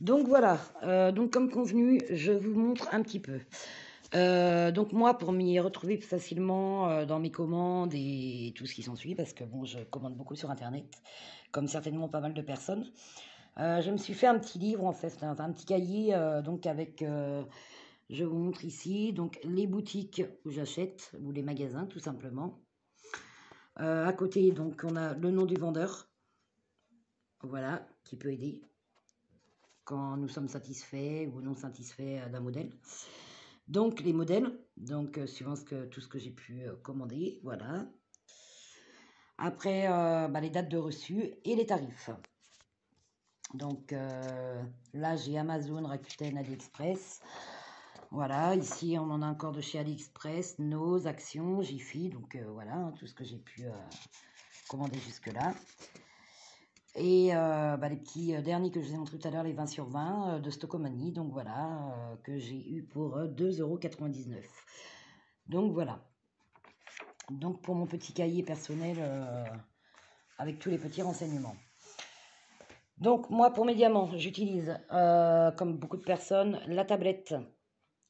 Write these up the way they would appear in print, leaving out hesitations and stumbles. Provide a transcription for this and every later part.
Donc voilà, donc comme convenu, je vous montre un petit peu. Donc moi, pour m'y retrouver facilement dans mes commandes et tout ce qui s'ensuit, parce que bon, je commande beaucoup sur Internet, comme certainement pas mal de personnes, je me suis fait un petit livre, en fait, un petit cahier, donc avec, je vous montre ici, donc les boutiques où j'achète, ou les magasins, tout simplement. À côté, donc, on a le nom du vendeur, voilà, qui peut aider quand nous sommes satisfaits ou non satisfaits d'un modèle. Donc les modèles, donc suivant tout ce que j'ai pu commander, voilà. Après, les dates de reçu et les tarifs. Donc là, j'ai Amazon, Rakuten, AliExpress. Voilà, ici, on en a encore de chez AliExpress, Nos, Action, Jiffy. Donc voilà, tout ce que j'ai pu commander jusque-là. Et les petits derniers que je vous ai montrés tout à l'heure, les 20 sur 20 de Stockomanie. Donc voilà, que j'ai eu pour 2,99 €. Donc voilà. Donc pour mon petit cahier personnel avec tous les petits renseignements. Donc moi pour mes diamants, j'utilise comme beaucoup de personnes la tablette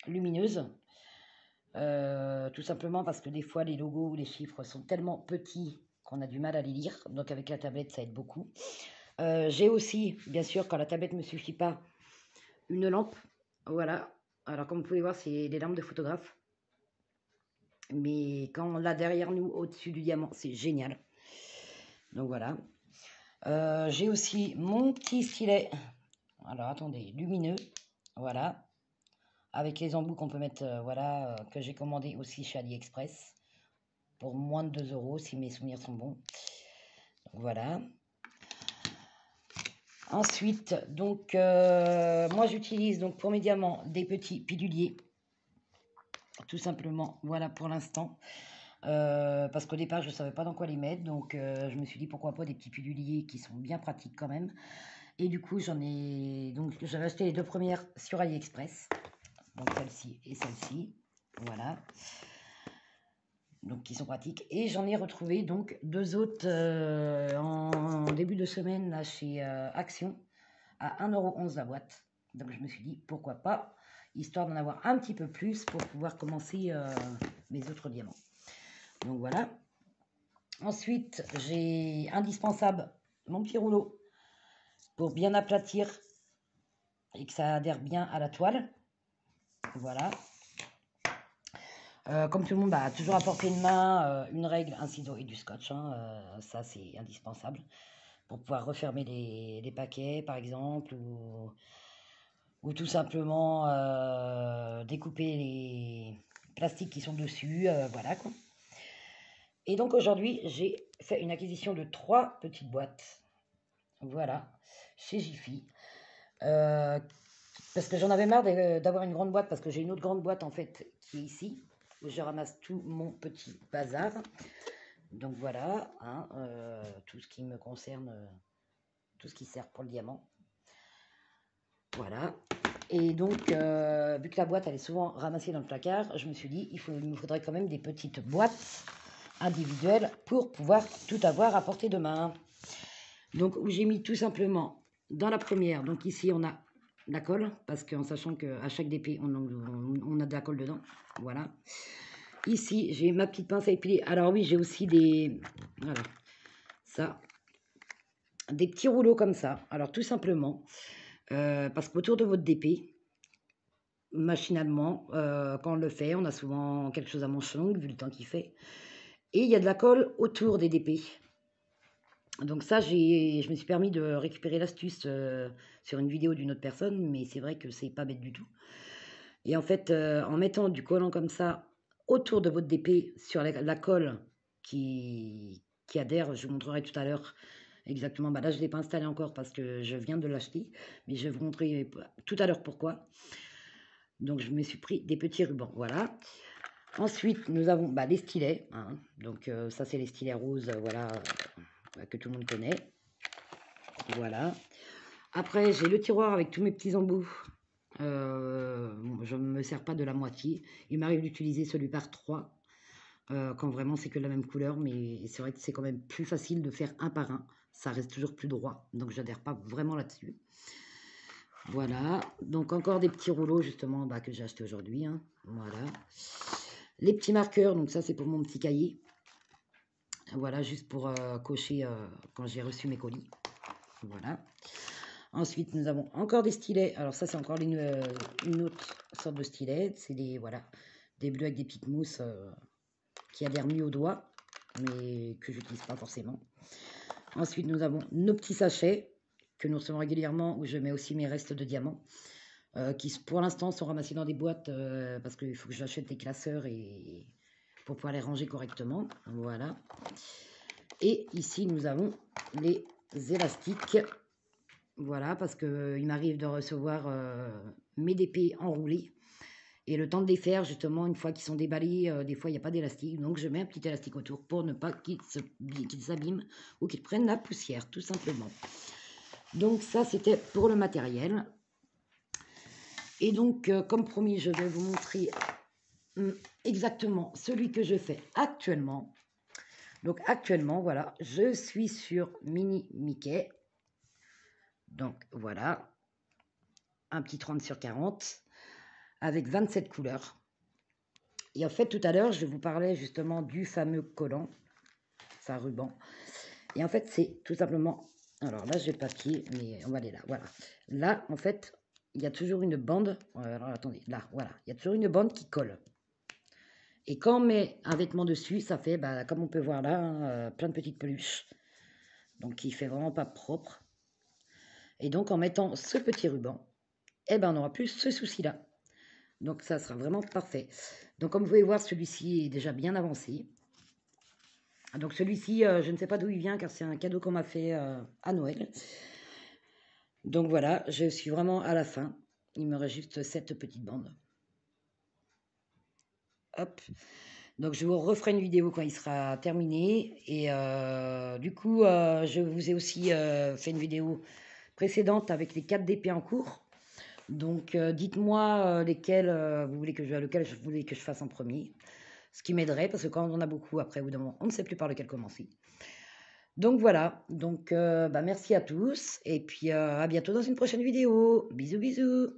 lumineuse. Tout simplement parce que des fois les logos ou les chiffres sont tellement petits qu'on a du mal à les lire. Donc avec la tablette ça aide beaucoup. J'ai aussi, bien sûr, quand la tablette ne me suffit pas, une lampe. Voilà. Alors comme vous pouvez voir, c'est des lampes de photographe. Mais quand on l'a derrière nous, au-dessus du diamant, c'est génial. Donc voilà. J'ai aussi mon petit stylet. Alors attendez, lumineux. Voilà. Avec les embouts qu'on peut mettre, que j'ai commandé aussi chez AliExpress. Pour moins de 2 € si mes souvenirs sont bons. Donc voilà. Ensuite, donc, moi j'utilise donc pour mes diamants des petits piluliers. Tout simplement, voilà pour l'instant. Parce qu'au départ, je ne savais pas dans quoi les mettre. Donc, je me suis dit pourquoi pas des petits piluliers qui sont bien pratiques quand même. Et du coup, j'avais acheté les deux premières sur AliExpress. Donc, celle-ci et celle-ci. Voilà. Donc, qui sont pratiques. Et j'en ai retrouvé donc deux autres en début de semaine là, chez Action à 1,11 € la boîte. Donc, je me suis dit pourquoi pas, histoire d'en avoir un petit peu plus pour pouvoir commencer mes autres diamants. Donc voilà. Ensuite, j'ai indispensable mon petit rouleau pour bien aplatir et que ça adhère bien à la toile. Voilà. Comme tout le monde, toujours à portée de main, une règle, un ciseau et du scotch. Ça, c'est indispensable pour pouvoir refermer les paquets, par exemple, ou tout simplement découper les plastiques qui sont dessus. Voilà quoi. Et donc aujourd'hui, j'ai fait une acquisition de 3 petites boîtes. Voilà, chez Jiffy. Parce que j'en avais marre d'avoir une grande boîte, parce que j'ai une autre grande boîte en fait qui est ici, où je ramasse tout mon petit bazar. Donc voilà, tout ce qui me concerne, tout ce qui sert pour le diamant. Voilà. Et donc, vu que la boîte elle est souvent ramassée dans le placard, je me suis dit, il me faudrait quand même des petites boîtes individuelles pour pouvoir tout avoir à portée de main. Donc, où j'ai mis tout simplement dans la première, donc ici on a la colle, parce qu'en sachant qu'à chaque DP on a de la colle dedans, voilà. Ici j'ai ma petite pince à épiler. Alors oui, j'ai aussi voilà, ça, des petits rouleaux comme ça. Alors tout simplement, parce qu'autour de votre DP, machinalement, quand on le fait, on a souvent quelque chose à manche longue, vu le temps qu'il fait. Et il y a de la colle autour des DP. Donc ça, je me suis permis de récupérer l'astuce sur une vidéo d'une autre personne, mais c'est vrai que c'est pas bête du tout. Et en fait, en mettant du collant comme ça autour de votre DP sur la colle qui adhère, je vous montrerai tout à l'heure exactement. Là, je ne l'ai pas installé encore parce que je viens de l'acheter, mais je vais vous montrer tout à l'heure pourquoi. Donc, je me suis pris des petits rubans, voilà. Ensuite, nous avons les stylets. Donc, ça, c'est les stylets roses, voilà, que tout le monde connaît. Voilà. Après, j'ai le tiroir avec tous mes petits embouts. Je ne me sers pas de la moitié. Il m'arrive d'utiliser celui par 3 quand vraiment c'est que de la même couleur. Mais c'est vrai que c'est quand même plus facile de faire un par un. Ça reste toujours plus droit. Donc, j'adhère pas vraiment là-dessus. Voilà, donc encore des petits rouleaux justement bah, que j'ai acheté aujourd'hui, hein. Voilà. Les petits marqueurs, donc ça c'est pour mon petit cahier. Voilà, juste pour cocher quand j'ai reçu mes colis. Voilà. Ensuite, nous avons encore des stylets. Alors ça, c'est encore une autre sorte de stylet. C'est des, voilà, des bleus avec des petites mousses qui adhèrent mieux aux doigts, mais que j'utilise pas forcément. Ensuite, nous avons nos petits sachets que nous recevons régulièrement, où je mets aussi mes restes de diamants, qui pour l'instant sont ramassés dans des boîtes parce qu'il faut que j'achète des classeurs et pour pouvoir les ranger correctement. Voilà. Et ici, nous avons les élastiques. Voilà, parce qu'il m'arrive de recevoir mes DP enroulés. Et le temps de les faire, justement, une fois qu'ils sont déballés, des fois, il n'y a pas d'élastique. Donc, je mets un petit élastique autour pour ne pas qu'ils s'abîment ou qu'ils prennent la poussière, tout simplement. Donc, ça, c'était pour le matériel. Et donc, comme promis, je vais vous montrer exactement celui que je fais actuellement. Donc, actuellement, voilà, je suis sur Mini Mickey. Donc, voilà, un petit 30 sur 40 avec 27 couleurs. Et en fait, tout à l'heure, je vous parlais justement du fameux collant, c'est un ruban. Et en fait, c'est tout simplement... Alors là, j'ai le papier, mais on va aller là, voilà. Là, en fait, il y a toujours une bande. Alors, attendez, là, voilà. Il y a toujours une bande qui colle. Et quand on met un vêtement dessus, ça fait, bah, comme on peut voir là, hein, plein de petites peluches. Donc, il fait vraiment pas propre. Et donc, en mettant ce petit ruban, eh ben, on n'aura plus ce souci-là. Donc, ça sera vraiment parfait. Donc, comme vous pouvez voir, celui-ci est déjà bien avancé. Donc, celui-ci, je ne sais pas d'où il vient, car c'est un cadeau qu'on m'a fait à Noël. Donc, voilà, je suis vraiment à la fin. Il me reste juste cette petite bande. Hop. Donc, je vous referai une vidéo quand il sera terminé. Et du coup, je vous ai aussi fait une vidéo précédente avec les 4 DP en cours. Donc, dites-moi lequel vous voulez lequel je voulais que je fasse en premier. Ce qui m'aiderait, parce que quand on en a beaucoup, après, au bout d'un moment, on ne sait plus par lequel commencer. Donc, voilà. Donc, bah, merci à tous. Et puis, à bientôt dans une prochaine vidéo. Bisous, bisous.